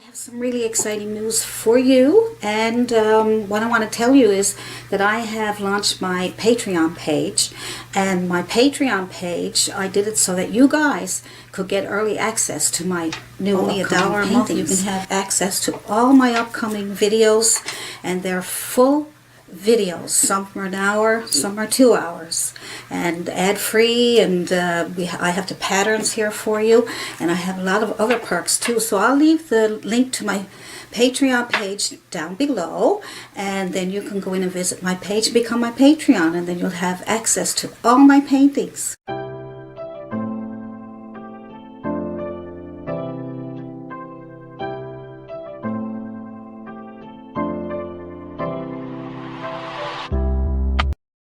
have some really exciting news for you, and what I want to tell you is that I have launched my Patreon page. And my Patreon page, I did it so that you guys could get early access to my new only $1 a month. You can have access to all my upcoming videos, and they're full videos. Some are an hour, some are 2 hours, and ad-free, and I have the patterns here for you, and I have a lot of other perks too. So I'll leave the link to my Patreon page down below, and then you can go in and visit my page, become my Patreon, and then you'll have access to all my paintings.